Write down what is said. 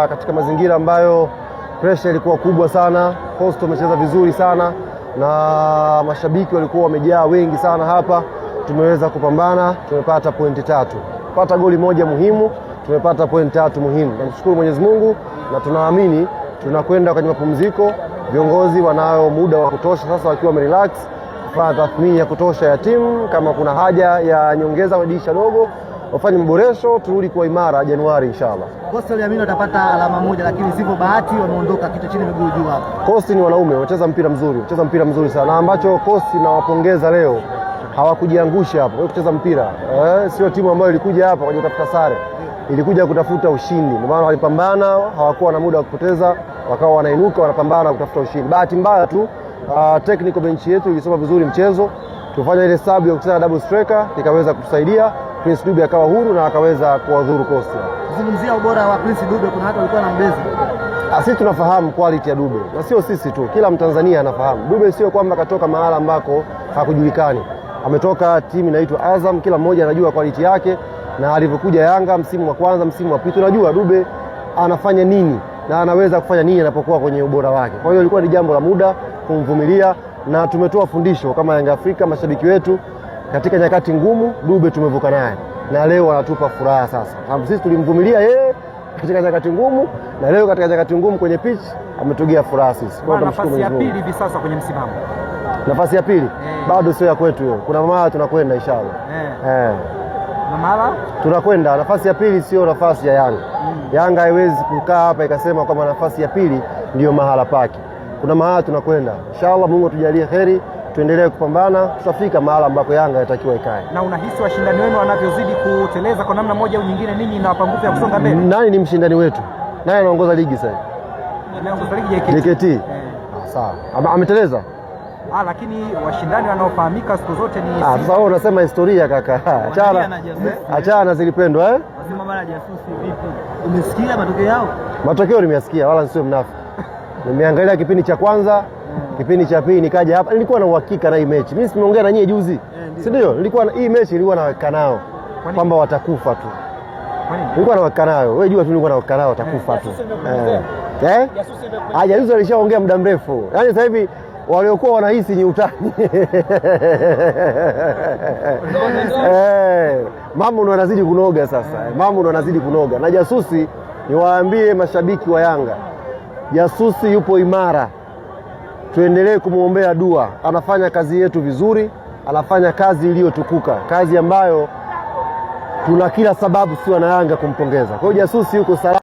katika mazingira ambayo pressure ilikuwa kubwa sana. Coastal wamecheza vizuri sana na mashabiki walikuwa wamejaa wengi sana hapa. Tumeweza kupambana, tumepata pointi 3. Pata goli moja muhimu, tumepata pointi 3 muhimu. Tunamshukuru Mwenyezi Mungu na tunaamini tunakwenda kwenye mapumziko. Viongozi wanao muda wa kutosha sasa wakiwa wamerelax kufanya tathmini ya kutosha ya timu. Kama kuna haja ya nyongeza kwa dirisha dogo, wafanye maboresho, turudi kwa imara Januari inshallah. Coastal Union watapata alama moja, lakini sivyo bahati wameondoka kitu chini miguu juu hapa. Coastal ni wanaume, wanacheza mpira mzuri sana. Na ambacho Coastal nawapongeza leo, hawakujiangusha hapo. Wao kucheza mpira. Sio timu ambayo ilikuja hapa kwa kutafuta sare. Ilikuja kutafuta ushindi. Ndio maana walipambana, hawakuwa na muda wa kupoteza, wakawa wanainuka wanapambana kutafuta ushindi. Bahati mbaya tu technical bench yetu ilisoma vizuri mchezo. Tufanya ile sub ya kucheza double striker ikaweza kutusaidia. Prince Dube akawa huru na akaweza kuwadhuru Coastal. Kuzungumzia ubora wa Prince Dube, kuna hata walikuwa na mbezi. Sisi tunafahamu quality ya Dube. Na sio sisi tu, kila Mtanzania anafahamu. Dube sio kwamba katoka mahala ambako hakujulikani. Ametoka timu inaitwa Azam, kila mmoja anajua quality yake, na alivyokuja Yanga msimu wa kwanza, msimu wa pili, tunajua Dube anafanya nini na anaweza kufanya nini anapokuwa kwenye ubora wake. Kwa hiyo ilikuwa ni jambo la muda kumvumilia, na tumetoa fundisho kama Yanga Afrika, mashabiki wetu, katika nyakati ngumu Dube tumevuka naye na leo anatupa furaha sasa. Sisi tulimvumilia yeye katika nyakati ngumu, na leo katika nyakati ngumu kwenye pitch ametugea furaha sisi. Kwa nafasi ya pili hivi sasa kwenye msimamo. Nafasi ya pili bado sio ya kwetu hiyo. Kuna mahala tunakwenda inshallah. Na mahala tunakwenda, nafasi ya pili sio nafasi ya Yanga. Yanga haiwezi kukaa hapa ikasema kwamba nafasi ya pili ndio mahala pake. Kuna mahala tunakwenda. Inshallah Mungu atujalie kheri, tuendelee kupambana, tutafika mahala ambako Yanga inatakiwa ikae. Na unahisi washindani wenu wanavyozidi kuteleza kwa namna moja au nyingine, ninyi inawapa nguvu ya kusonga mbele? Nani ni mshindani wetu? Nani anaongoza ligi sasa? Anaongoza ligi JKT. Sawa. Ameteleza? Lakini washindani wanaofahamika siku zote ni sasa wewe unasema historia kaka. Achana zilipendwa Wasema mara jasusi vipi? Umesikia matokeo yao? Matokeo nimeyasikia, wala sio mnafiki. Nimeangalia kipindi cha kwanza, kipindi cha pili nikaja hapa. Nilikuwa na uhakika na hii mechi. Mimi simeongea na nyie juzi. Si ndio? Hii mechi nilikuwa naweka nao kwamba watakufa tu. Kwa nini? Nilikuwa naweka nao. Wewe jua tu nilikuwa naweka nao watakufa tu. Jasusi alishaongea muda mrefu. Yaani sasa hivi waliokuwa wanahisi ni utani. Mambo ndo yanazidi kunoga sasa. Mambo ndo yanazidi kunoga. Na jasusi, niwaambie mashabiki wa Yanga, jasusi yupo imara. Tuendelee kumuombea dua. Anafanya kazi yetu vizuri, anafanya kazi iliyotukuka, kazi ambayo tuna kila sababu si wana Yanga kumpongeza. Kwa hiyo jasusi yuko salama.